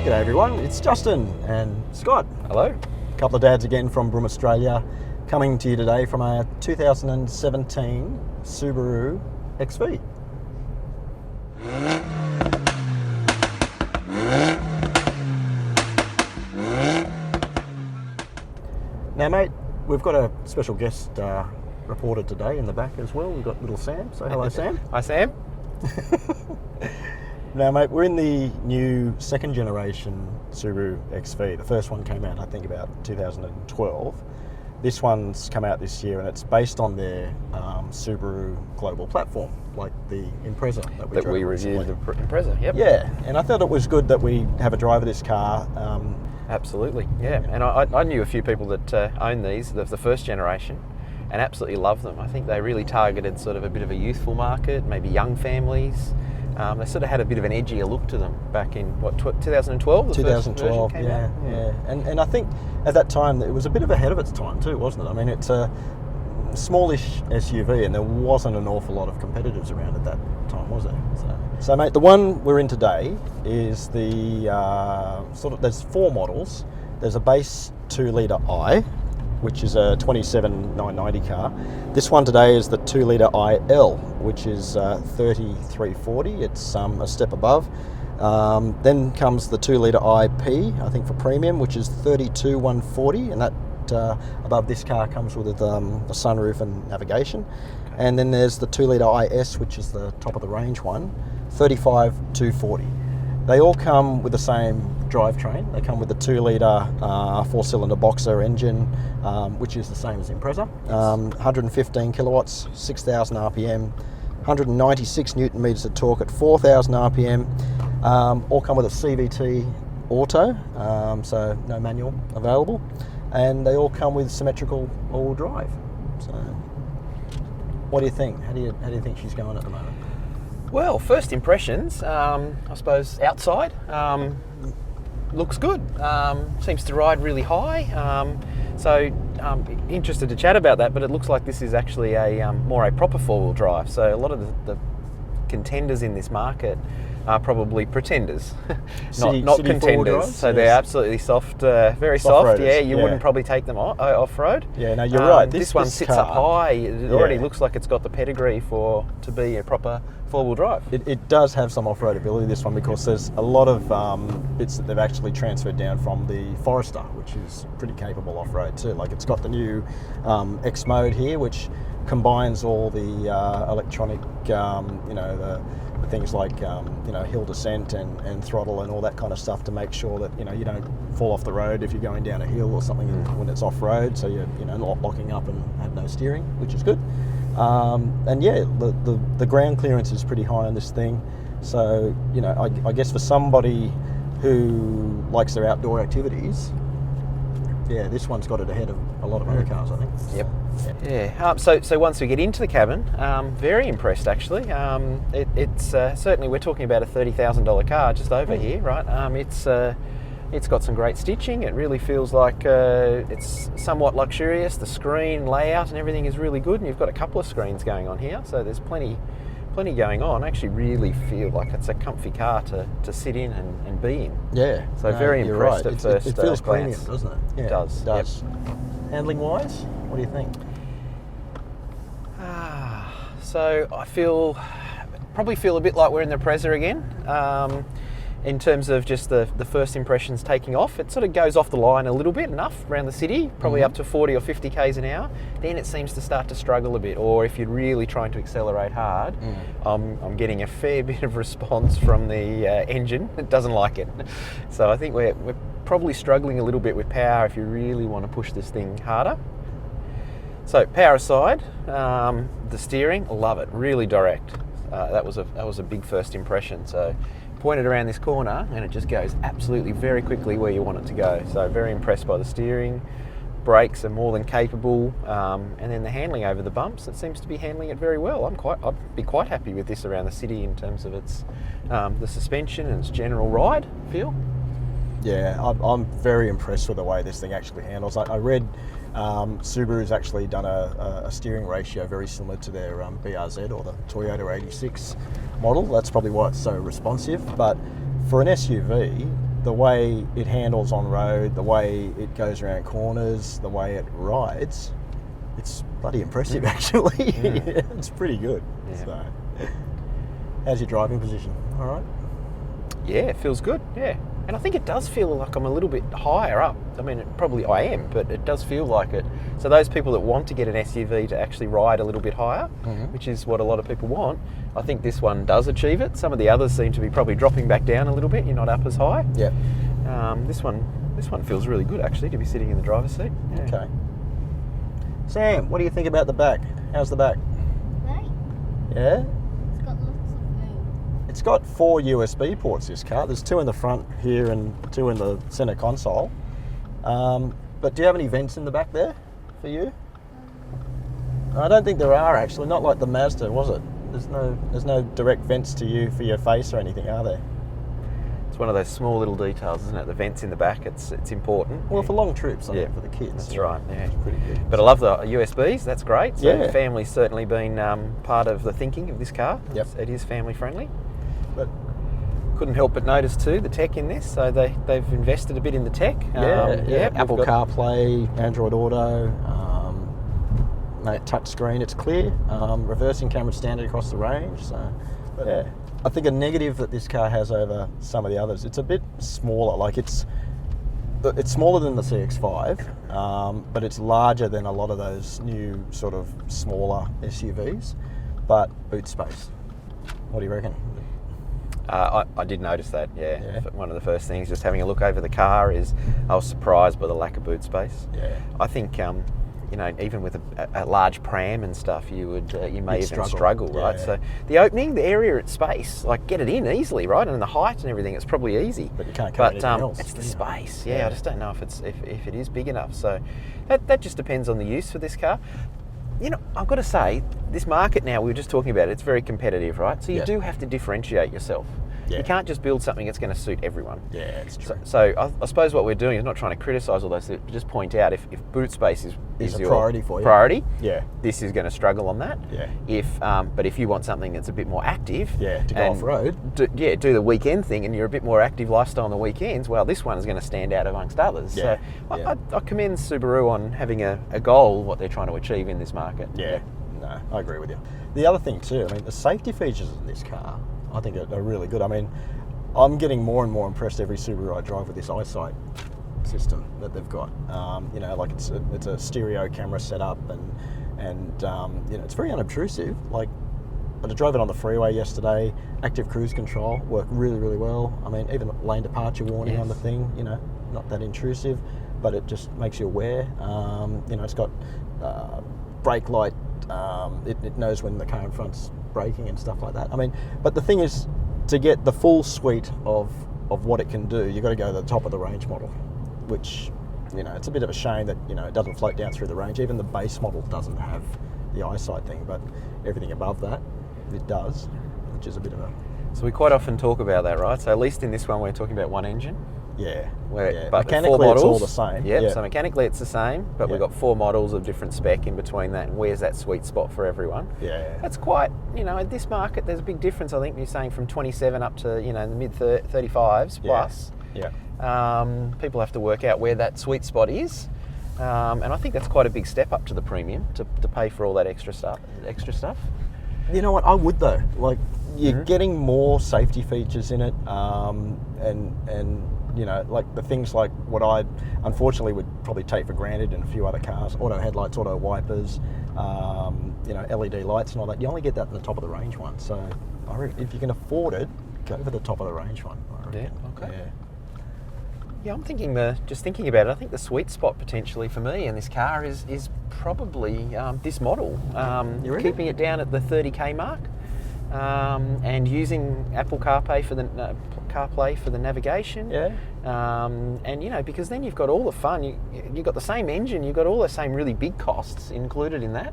G'day everyone, it's Justin and Scott. Hello. A couple of dads again from Broome, Australia, coming to you today from our 2017 Subaru XV. Now mate, we've got a special guest reporter today in the back as well. We've got little Sam, so hello Sam. Hi Sam. Now mate, we're in the new second generation Subaru XV. The first one came out I think about 2012. This one's come out this year and it's based on their Subaru global platform, like the Impreza that we reviewed. The Impreza, yep. Yeah, and I thought it was good that we have a drive of this car. Absolutely, yeah. And I knew a few people that own these, the first generation, and absolutely love them. I think they really targeted sort of a bit of a youthful market, maybe young families. They sort of had a bit of an edgier look to them back in, 2012? 2012, yeah. And I think at that time it was a bit of ahead of its time too, wasn't it? I mean, it's a smallish SUV and there wasn't an awful lot of competitors around at that time, was there? So mate, the one we're in today is the there's four models. There's a base 2-litre I, which is a 27,990 car. This one today is the 2-litre IL, which is 3340. It's a step above. Then comes the 2-litre IP, I think for premium, which is 32,140, and that above this car comes with a sunroof and navigation. Okay. And then there's the 2-litre IS, which is the top of the range one, 35,240. They all come with the same drivetrain. They come with the 2-litre 4-cylinder boxer engine, which is the same as Impreza. 115 kilowatts, 6,000 RPM, 196 newton meters of torque at 4,000 RPM. All come with a CVT auto, so no manual available. And they all come with symmetrical all-wheel drive. So, what do you think? How do you think she's going at the moment? Well, first impressions, I suppose outside, looks good. Seems to ride really high. So interested to chat about that, but it looks like this is actually a more a proper four-wheel drive. So a lot of the contenders in this market are probably pretenders, not contenders. So yes. They're absolutely soft, very soft. Yeah, you wouldn't probably take them off-road. Yeah, no, you're right. This one sits up high. It already looks like it's got the pedigree to be a proper four-wheel drive. It does have some off-road ability, this one, because there's a lot of bits that they've actually transferred down from the Forester, which is pretty capable off-road too. Like it's got the new X mode here, which combines all the electronic, the things like hill descent and throttle and all that kind of stuff to make sure that you don't fall off the road if you're going down a hill or something when it's off-road, so you're not locking up and have no steering, which is good. And yeah, the ground clearance is pretty high on this thing, so I guess for somebody who likes their outdoor activities, yeah, this one's got it ahead of a lot of other cars, I think. Yep. Yeah. So once we get into the cabin, very impressed actually. It's certainly, we're talking about a $30,000 car just over here, right? It's got some great stitching. It really feels like it's somewhat luxurious. The screen layout and everything is really good, and you've got a couple of screens going on here, so there's plenty going on. I actually really feel like it's a comfy car to sit in and be in. Yeah. So very impressed at first It feels glance. premium, doesn't it? Yeah, it does. It does. Yep. Handling wise, what do you think? So I probably feel a bit like we're in the Impreza again. In terms of just the first impressions taking off, it sort of goes off the line a little bit, enough around the city, probably up to 40 or 50 k's an hour. Then it seems to start to struggle a bit, or if you're really trying to accelerate hard, I'm getting a fair bit of response from the engine. It doesn't like it. So I think we're probably struggling a little bit with power if you really want to push this thing harder. So power aside, the steering, love it, really direct. That was a big first impression. So point it around this corner and it just goes absolutely very quickly where you want it to go. So very impressed by the steering. Brakes are more than capable, and then the handling over the bumps, it seems to be handling it very well. I'd be quite happy with this around the city in terms of its the suspension and its general ride feel. Yeah, I'm very impressed with the way this thing actually handles. I read Subaru's actually done a steering ratio very similar to their BRRRRM or the Toyota 86 model. That's probably why it's so responsive. But for an SUV, the way it handles on road, the way it goes around corners, the way it rides, it's bloody impressive actually. It's pretty good. Yeah. So, how's your driving position? All right? Yeah, it feels good, yeah. And I think it does feel like I'm a little bit higher up. I mean, I am, but it does feel like it. So those people that want to get an SUV to actually ride a little bit higher, which is what a lot of people want, I think this one does achieve it. Some of the others seem to be probably dropping back down a little bit. You're not up as high. Yeah. This one feels really good actually to be sitting in the driver's seat. Yeah. Okay. Sam, what do you think about the back? How's the back? Right. Yeah? It's got lots of room. It's got 4 USB ports, this car. There's 2 in the front here and 2 in the centre console. But do you have any vents in the back there for you? I don't think there are actually, not like the Mazda, was it? There's no direct vents to you for your face or anything, are there? It's one of those small little details, isn't it? The vents in the back, it's important. Well, for long trips, I Yeah. think, for the kids. That's right, yeah. It's pretty good. But I love the USBs, that's great. So Yeah. family's certainly been part of the thinking of this car. Yep. It is family friendly. But Couldn't help but notice too the tech in this. So they've invested a bit in the tech. Apple we've got- CarPlay, Android Auto, touch screen. It's clear. Reversing camera standard across the range. So, but yeah, I think a negative that this car has over some of the others, it's a bit smaller. Like it's smaller than the CX-5, but it's larger than a lot of those new sort of smaller SUVs. But boot space. What do you reckon? I did notice that, yeah. Yeah. One of the first things, just having a look over the car, is I was surprised by the lack of boot space. Yeah. I think, even with a large pram and stuff, you may You'd even struggle, right? yeah. So the opening, the area, it's space, like get it in easily, right? And the height and everything, it's probably easy. But you can't cover anything else, it's the do you? space. Yeah. Yeah, I just don't know if it is big enough. So that just depends on the use for this car. I've got to say, this market now, we were just talking about it, it's very competitive, right? So you Yeah. do have to differentiate yourself. Yeah. You can't just build something that's going to suit everyone. Yeah, it's true. So I suppose what we're doing is not trying to criticise all those, but just point out if boot space is a your priority for you. priority, Yeah. this is going to struggle on that. Yeah. But if you want something that's a bit more active, Yeah, to go and off-road. do the weekend thing, and you're a bit more active lifestyle on the weekends, well, this one is going to stand out amongst others. Yeah, So yeah. I commend Subaru on having a goal, what they're trying to achieve in this market. Yeah, no, I agree with you. The other thing too, I mean, the safety features in this car, I think are really good. I mean, I'm getting more and more impressed every Subaru I drive with this eyesight system that they've got. Like it's a stereo camera setup, and it's very unobtrusive. Like, I drove it on the freeway yesterday. Active cruise control worked really, really well. I mean, even lane departure warning on the thing, not that intrusive, but it just makes you aware. It's got brake light. It knows when the car in front's braking and stuff like that. I mean, but the thing is, to get the full suite of what it can do, you've got to go to the top of the range model, which, it's a bit of a shame that, it doesn't float down through the range. Even the base model doesn't have the eyesight thing, but everything above that, it does, which is a bit of a... So we quite often talk about that, right? So at least in this one, we're talking about one engine. Yeah. But mechanically, 4 models, it's all the same. Yep, Yeah. so mechanically it's the same, but we've got 4 models of different spec in between that, and where's that sweet spot for everyone? Yeah. That's quite, in this market, there's a big difference, I think, you're saying from 27 up to, the mid 35s plus. Yeah. People have to work out where that sweet spot is, and I think that's quite a big step up to the premium, to pay for all that extra stuff. You know what? I would though. Like, you're getting more safety features in it, and like the things like what I unfortunately would probably take for granted in a few other cars: auto headlights, auto wipers, LED lights, and all that. You only get that in the top of the range one. So, I reckon if you can afford it, go for the top of the range one. I reckon. Yeah, okay. Yeah. Yeah, I'm thinking just thinking about it, I think the sweet spot potentially for me in this car is probably this model. You reckon? Keeping it down at the 30k mark, and using Apple CarPlay for the navigation. Yeah. And because then you've got all the fun. You've got the same engine. You've got all the same really big costs included in that,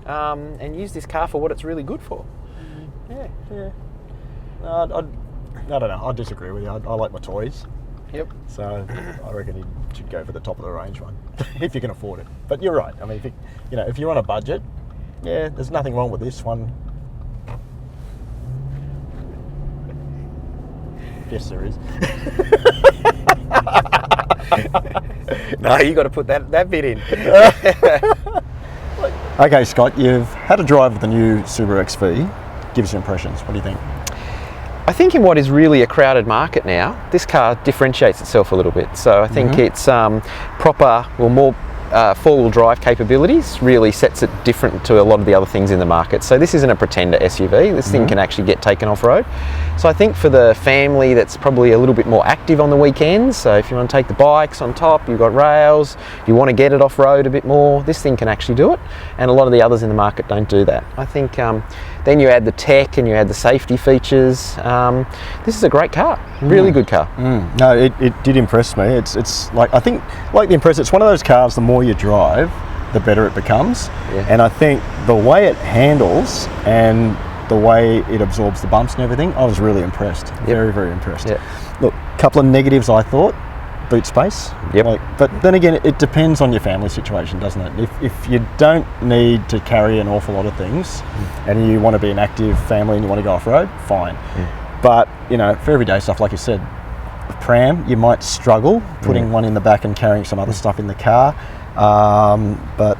and use this car for what it's really good for. Yeah. Yeah. I don't know. I disagree with you. I like my toys. Yep. So I reckon you should go for the top of the range one if you can afford it. But you're right. I mean, if you're on a budget, yeah, there's nothing wrong with this one. Yes, there is. No, you got to put that bit in. Okay, Scott, you've had a drive with the new Subaru XV. Give us your impressions. What do you think? I think in what is really a crowded market now, this car differentiates itself a little bit. So I think it's proper, well, more four-wheel drive capabilities really sets it different to a lot of the other things in the market. So this isn't a pretender SUV. This thing can actually get taken off-road. So I think for the family that's probably a little bit more active on the weekends, so if you want to take the bikes on top, you've got rails, you want to get it off-road a bit more, this thing can actually do it. And a lot of the others in the market don't do that. I think then you add the tech and you add the safety features. This is a great car, really good car. No, it did impress me. It's like, I think, like the Impreza, it's one of those cars, the more you drive, the better it becomes. Yeah. And I think the way it handles and the way it absorbs the bumps and everything, I was really impressed. Very, very impressed. Yep. Look, a couple of negatives I thought. Boot space. But then again, it depends on your family situation, doesn't it? If you don't need to carry an awful lot of things and you want to be an active family and you want to go off-road, fine. But, you know, for everyday stuff, like you said, pram, you might struggle putting one in the back and carrying some other stuff in the car. But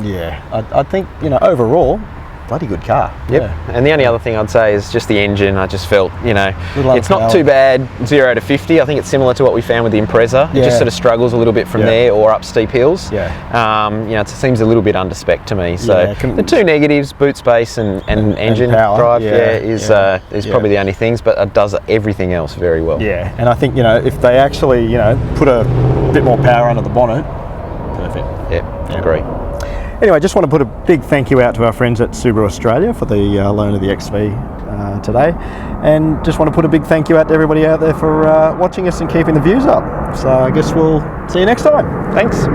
yeah, I think, you know, overall, bloody good car. Yep. Yeah. And the only other thing I'd say is just the engine. I just felt, you know, it's not power. too bad 0 to 50. I think it's similar to what we found with the Impreza. It just sort of struggles a little bit from there or up steep hills. Yeah. You know, it seems a little bit under spec to me. So the two negatives, boot space and engine power, drive, is probably the only things, but it does everything else very well. Yeah. And I think, you know, if they actually, you know, put a bit more power under the bonnet, perfect. Yeah, agree. Anyway, just want to put a big thank you out to our friends at Subaru Australia for the loan of the XV today, and just want to put a big thank you out to everybody out there for watching us and keeping the views up. So I guess we'll see you next time. Thanks.